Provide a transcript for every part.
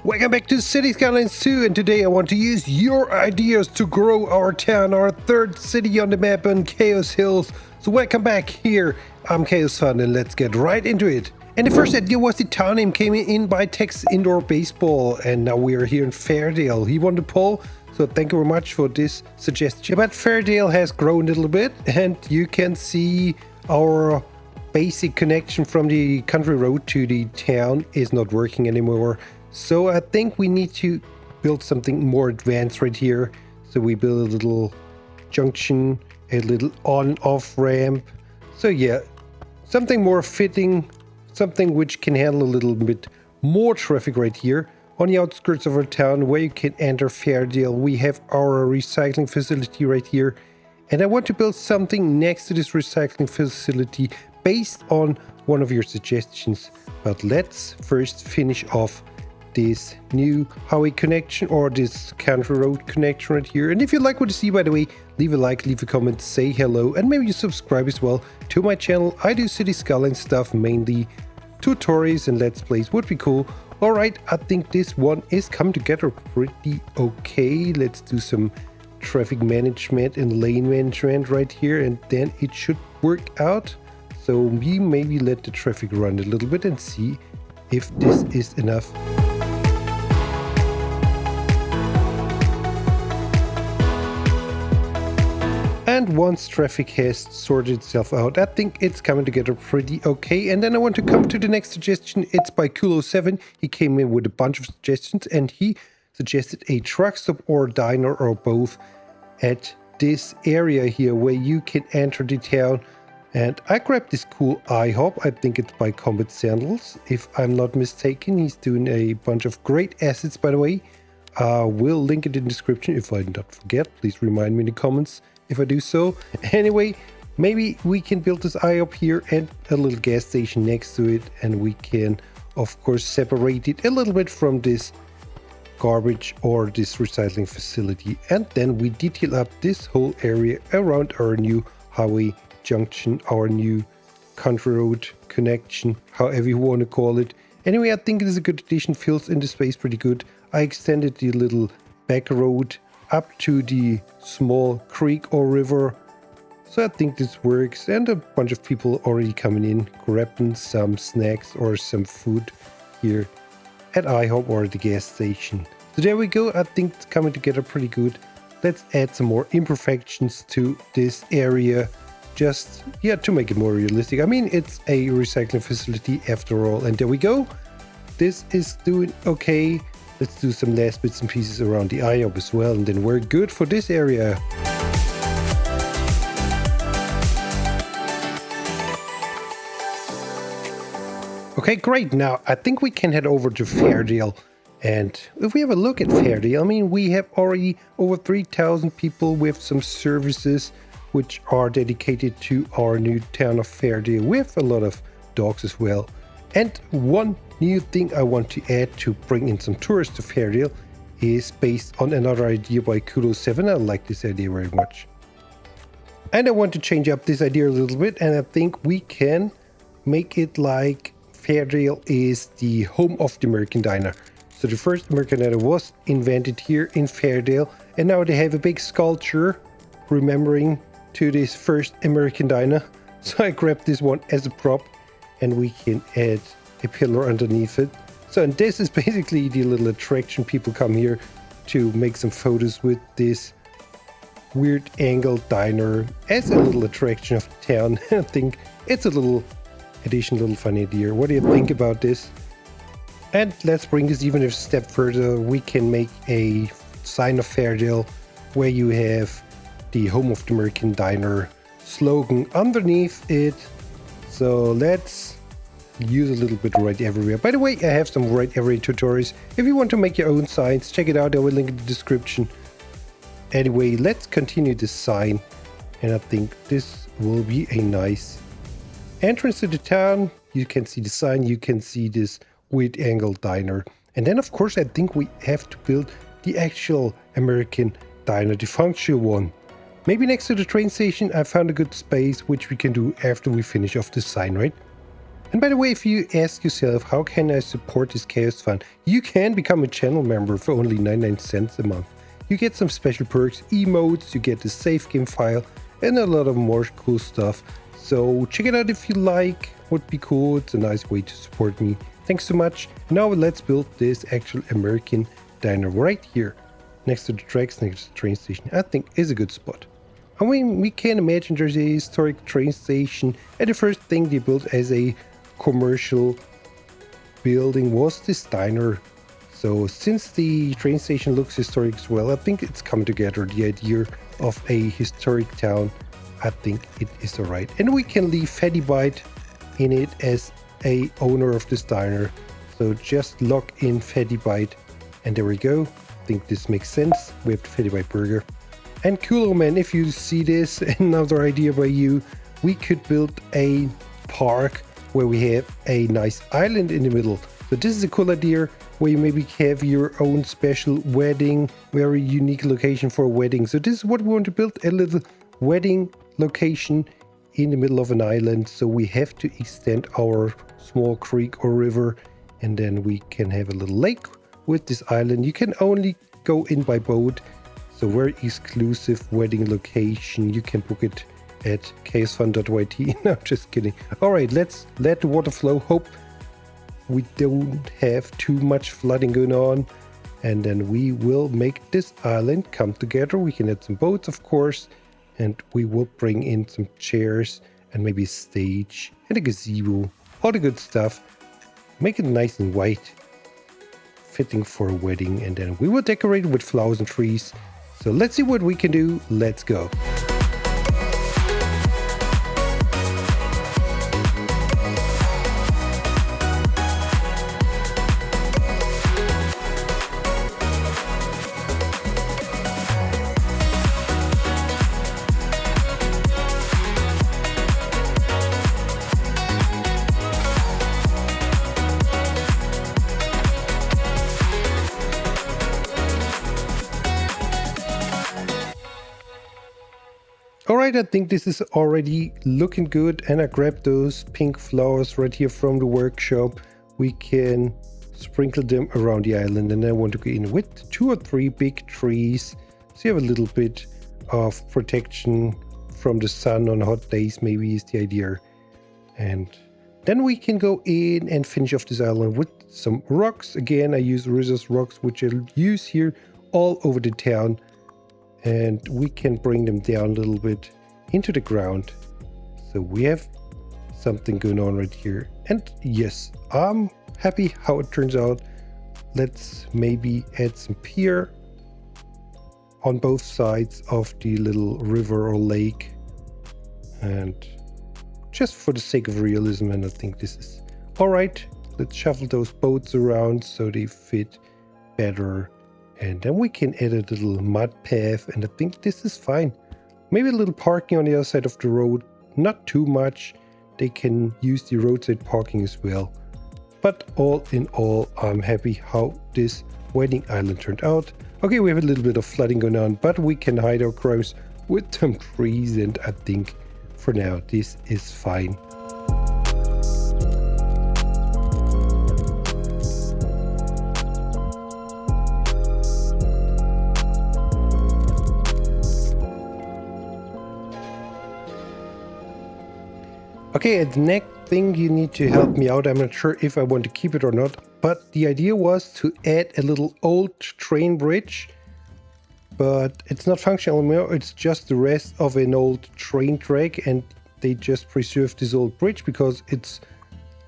Welcome back to Cities Skylines 2, and today I want to use your ideas to grow our town, our third city on the map on Chaos Hills. So welcome back here. I'm Chaos Fun and let's get right into it. And the first idea was the town name came in by Texas Indoor Baseball, and now we are here in Fairdale. He won the poll, so thank you very much for this suggestion. But Fairdale has grown a little bit, and you can see our basic connection from the country road to the town is not working anymore. So I think we need to build something more advanced right here. So we build a little junction, a little on-off ramp. So yeah, something more fitting, something which can handle a little bit more traffic right here. On the outskirts of our town where you can enter Fairdale, we have our recycling facility right here. And I want to build something next to this recycling facility based on one of your suggestions. But let's first finish off this new highway connection, or this country road connection right here. And if you like what you see, by the way, leave a like, leave a comment, say hello, and maybe you subscribe as well to my channel. I do Cities Skylines stuff, mainly tutorials and let's plays would be cool. All right, I think this one is coming together pretty okay. Let's do some traffic management and lane management right here, and then it should work out. So we maybe let the traffic run a little bit and see if this is enough. And once traffic has sorted itself out, I think it's coming together pretty okay. And then I want to come to the next suggestion. It's by Cool07. He came in with a bunch of suggestions and he suggested a truck stop or diner or both at this area here where you can enter the town. And I grabbed this cool Ihop. I think it's by Combat Sandals, if I'm not mistaken. He's doing a bunch of great assets, by the way. We'll link it in the description if I not forget. Please remind me in the comments if I do so. Anyway, maybe we can build this Ihop here and a little gas station next to it. And we can, of course, separate it a little bit from this garbage or this recycling facility. And then we detail up this whole area around our new highway junction, our new country road connection, however you want to call it. Anyway, I think it is a good addition, fills in the space pretty good. I extended the little back road up to the small creek or river, so I think this works. And a bunch of people already coming in, grabbing some snacks or some food here at Ihop or the gas station. So there we go. I think it's coming together pretty good. Let's add some more imperfections to this area, just to make it more realistic. I mean, it's a recycling facility after all. And there we go. This is doing okay. Let's do some last bits and pieces around the Ihop as well, and then we're good for this area. Okay, great. Now I think we can head over to Fairdale. And if we have a look at Fairdale, I mean, we have already over 3,000 people with some services which are dedicated to our new town of Fairdale. We have a lot of dogs as well. And one new thing I want to add to bring in some tourists to Fairdale is based on another idea by Kudo7. I like this idea very much. And I want to change up this idea a little bit, and I think we can make it like Fairdale is the home of the American diner. So the first American diner was invented here in Fairdale, and now they have a big sculpture remembering to this first American diner. So I grabbed this one as a prop, and we can add a pillar underneath it. So, and this is basically the little attraction. People come here to make some photos with this weird angle diner as a little attraction of the town. I think it's a little addition, little fun idea. What do you think about this? And let's bring this even a step further. We can make a sign of Fairdale where you have the home of the American diner slogan underneath it. So let's use a little bit right everywhere. By the way, I have some right everywhere tutorials. If you want to make your own signs, check it out. I will link in the description. Anyway, let's continue this sign. And I think this will be a nice entrance to the town. You can see the sign. You can see this weird angle diner. And then, of course, I think we have to build the actual American diner, the functional one. Maybe next to the train station. I found a good space, which we can do after we finish off this sign, right? And by the way, if you ask yourself, how can I support this Chaos Fund? You can become a channel member for only 99 cents a month. You get some special perks, emotes, you get the save game file, and a lot of more cool stuff. So check it out if you like, would be cool. It's a nice way to support me. Thanks so much. Now let's build this actual American diner right here, next to the tracks, next to the train station. I think is a good spot. I mean, we can imagine there's a historic train station, and the first thing they built as a commercial building was this diner. So since the train station looks historic as well, I think it's come together, the idea of a historic town. I think it is alright. And we can leave Fatty Bite in it as a owner of this diner. So just log in Fatty Bite and there we go. I think this makes sense. We have the Fatty Bite burger. And cool, man, if you see this, another idea by you, we could build a park where we have a nice island in the middle. So this is a cool idea where you maybe have your own special wedding, very unique location for a wedding. So this is what we want to build, a little wedding location in the middle of an island. So we have to extend our small creek or river, and then we can have a little lake with this island. You can only go in by boat. So very exclusive wedding location. You can book it at chaosfun.yt. No, just kidding. All right, let's let the water flow. Hope we don't have too much flooding going on. And then we will make this island come together. We can add some boats, of course. And we will bring in some chairs and maybe a stage and a gazebo. All the good stuff. Make it nice and white, fitting for a wedding. And then we will decorate it with flowers and trees. So let's see what we can do. Let's go. Alright, I think this is already looking good, and I grabbed those pink flowers right here from the workshop. We can sprinkle them around the island, and I want to go in with 2 or 3 big trees so you have a little bit of protection from the sun on hot days, maybe is the idea. And then we can go in and finish off this island with some rocks. Again, I use resource rocks, which I'll use here all over the town. And we can bring them down a little bit into the ground. So we have something going on right here. And yes, I'm happy how it turns out. Let's maybe add some pier on both sides of the little river or lake. And just for the sake of realism, and I think this is all right. Let's shuffle those boats around so they fit better. And then we can add a little mud path, and I think this is fine. Maybe a little parking on the other side of the road, not too much. They can use the roadside parking as well. But all in all, I'm happy how this wedding island turned out. Okay, we have a little bit of flooding going on, but we can hide our crimes with some trees, and I think for now this is fine. Okay, the next thing you need to help me out. I'm not sure if I want to keep it or not, but the idea was to add a little old train bridge, but it's not functional anymore. It's just the rest of an old train track, and they just preserved this old bridge because it's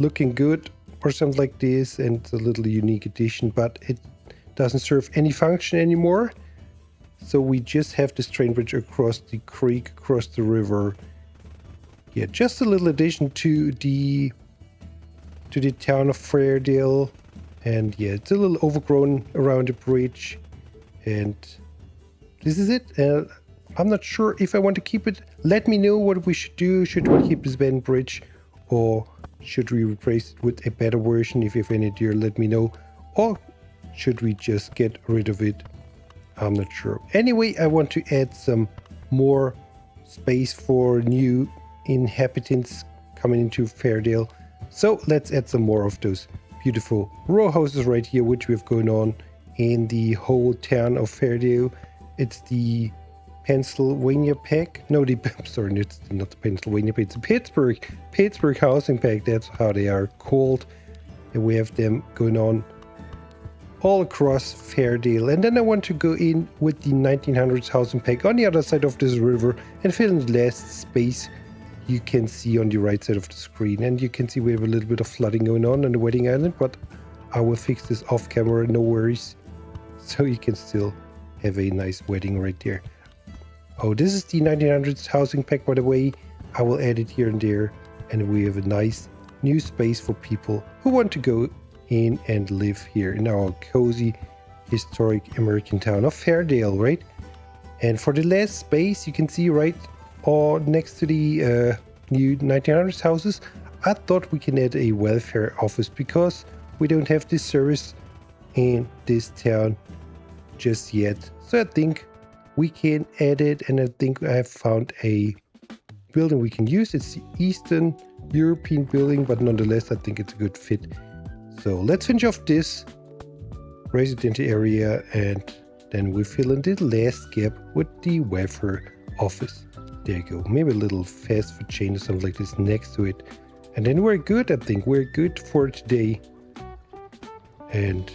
looking good or something like this, and it's a little unique addition, but it doesn't serve any function anymore. So we just have this train bridge across the creek, across the river. Yeah, just a little addition to the town of Fairdale, and yeah, it's a little overgrown around the bridge, and this is it. I'm not sure if I want to keep it. Let me know what we should do. Should we keep this bend bridge, or should we replace it with a better version? If you have any idea, let me know. Or should we just get rid of it? I'm not sure. Anyway, I want to add some more space for new inhabitants coming into Fairdale. So let's add some more of those beautiful row houses right here, which we have going on in the whole town of Fairdale. It's the Pennsylvania pack. No, sorry, it's not the Pennsylvania pack. It's the Pittsburgh housing pack. That's how they are called. And we have them going on all across Fairdale. And then I want to go in with the 1900s housing pack on the other side of this river and fill in the last space you can see on the right side of the screen. And you can see we have a little bit of flooding going on the wedding island, but I will fix this off camera, no worries. So you can still have a nice wedding right there. Oh, this is the 1900s housing pack, by the way. I will add it here and there. And we have a nice new space for people who want to go in and live here in our cozy, historic American town of Fairdale, right? And for the last space, you can see right next to the new 1900s houses, I thought we can add a welfare office because we don't have this service in this town just yet. So I think we can add it, and I think I have found a building we can use. It's the Eastern European building, but nonetheless, I think it's a good fit. So let's finish off this residential area, and then we fill in the last gap with the welfare office. There you go. Maybe a little fast food chain or something like this next to it. And then we're good, I think. We're good for today. And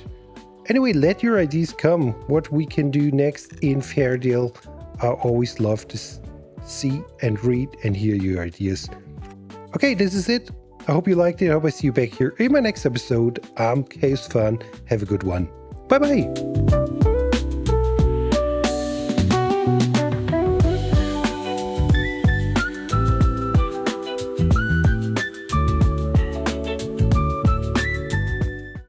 anyway, let your ideas come. What we can do next in Fairdale. I always love to see and read and hear your ideas. Okay, this is it. I hope you liked it. I hope I see you back here in my next episode. I'm Chaos Fun. Have a good one. Bye-bye.